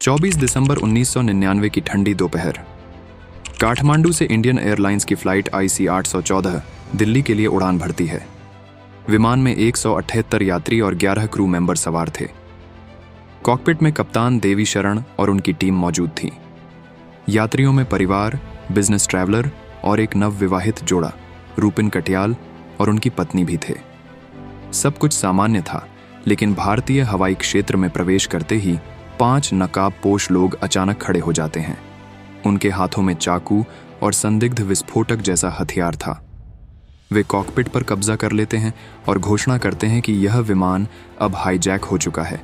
24 दिसंबर 1999 की ठंडी दोपहर काठमांडू से इंडियन एयरलाइंस की फ्लाइट IC 814 दिल्ली के लिए उड़ान भरती है। विमान में 178 यात्री और 11 क्रू मेंबर सवार थे। कॉकपिट में कप्तान देवी शरण और उनकी टीम मौजूद थी। यात्रियों में परिवार, बिजनेस ट्रैवलर और एक नवविवाहित जोड़ा रूपिन कटियाल और उनकी पत्नी भी थे। सब कुछ सामान्य था, लेकिन भारतीय हवाई क्षेत्र में प्रवेश करते ही 5 नकाबपोश लोग अचानक खड़े हो जाते हैं। उनके हाथों में चाकू और संदिग्ध विस्फोटक जैसा हथियार था। वे कॉकपिट पर कब्जा कर लेते हैं और घोषणा करते हैं कि यह विमान अब हाईजैक हो चुका है।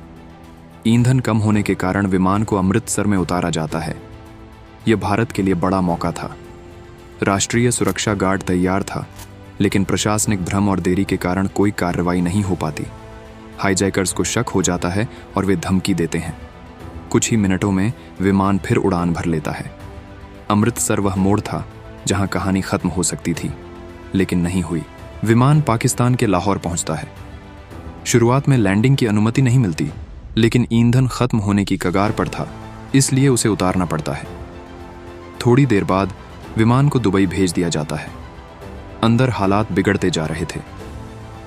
ईंधन कम होने के कारण विमान को अमृतसर में उतारा जाता है। यह भारत के लिए बड़ा मौका था। राष्ट्रीय सुरक्षा गार्ड तैयार था, लेकिन प्रशासनिक भ्रम और देरी के कारण कोई कार्रवाई नहीं हो पाती। हाईजैकर्स को शक हो जाता है और वे धमकी देते हैं। कुछ ही मिनटों में विमान फिर उड़ान भर लेता है। अमृतसर वह मोड़ था जहां कहानी खत्म हो सकती थी, लेकिन नहीं हुई। विमान पाकिस्तान के लाहौर पहुंचता है। शुरुआत में लैंडिंग की अनुमति नहीं मिलती, लेकिन ईंधन खत्म होने की कगार पर था, इसलिए उसे उतारना पड़ता है। थोड़ी देर बाद विमान को दुबई भेज दिया जाता है। अंदर हालात बिगड़ते जा रहे थे।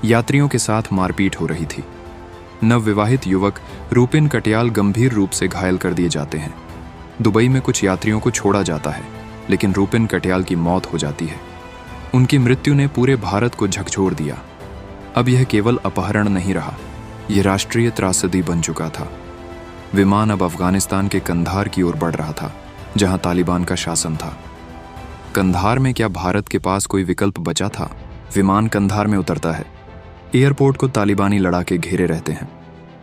यात्रियों के साथ मारपीट हो रही थी। नवविवाहित युवक रूपिन कटियाल गंभीर रूप से घायल कर दिए जाते हैं। दुबई में कुछ यात्रियों को छोड़ा जाता है, लेकिन रूपिन कटियाल की मौत हो जाती है। उनकी मृत्यु ने पूरे भारत को झकझोर दिया। अब यह केवल अपहरण नहीं रहा, यह राष्ट्रीय त्रासदी बन चुका था। विमान अब अफगानिस्तान के कंधार की ओर बढ़ रहा था, जहां तालिबान का शासन था। कंधार में क्या भारत के पास कोई विकल्प बचा था? विमान कंधार में उतरता है। एयरपोर्ट को तालिबानी लड़ाके घेरे रहते हैं।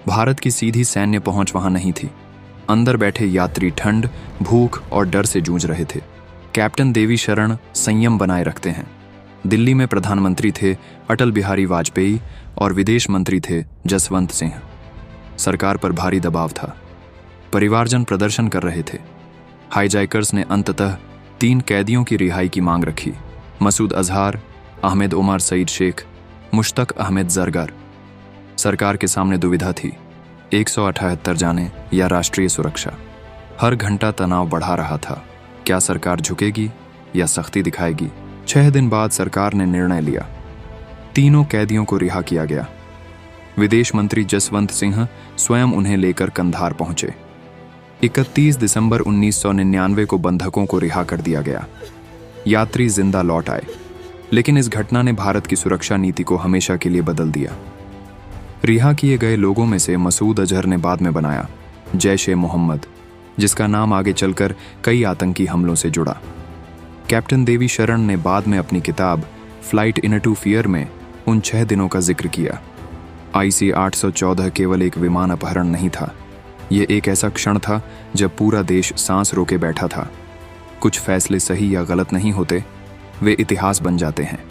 भारत की सीधी सैन्य पहुंच वहां नहीं थी। अंदर बैठे यात्री ठंड, भूख और डर से जूझ रहे थे। कैप्टन देवी शरण संयम बनाए रखते हैं। दिल्ली में प्रधानमंत्री थे अटल बिहारी वाजपेयी और विदेश मंत्री थे जसवंत सिंह। सरकार पर भारी दबाव था। परिवारजन प्रदर्शन कर रहे थे। हाईजैकर्स ने अंततः 3 कैदियों की रिहाई की मांग रखी। मसूद अजहर, अहमद उमर सईद शेख, मुश्तक अहमद जरगर। सरकार के सामने दुविधा थी, 178 जाने या राष्ट्रीय सुरक्षा। हर घंटा तनाव बढ़ा रहा था। क्या सरकार झुकेगी या सख्ती दिखाएगी? 6 दिन बाद सरकार ने निर्णय लिया। तीनों कैदियों को रिहा किया गया। विदेश मंत्री जसवंत सिंह स्वयं उन्हें लेकर कंधार पहुंचे। 31 दिसंबर 1999 को बंधकों को रिहा कर दिया गया। यात्री जिंदा लौट आए, लेकिन इस घटना ने भारत की सुरक्षा नीति को हमेशा के लिए बदल दिया। रिहा किए गए लोगों में से मसूद अजहर ने बाद में बनाया जैश-ए-मोहम्मद, जिसका नाम आगे चलकर कई आतंकी हमलों से जुड़ा। कैप्टन देवी शरण ने बाद में अपनी किताब फ्लाइट इनटू फियर में उन 6 दिनों का जिक्र किया। IC 814 केवल एक विमान अपहरण नहीं था, ये एक ऐसा क्षण था जब पूरा देश सांस रोके बैठा था। कुछ फैसले सही या गलत नहीं होते, वे इतिहास बन जाते हैं।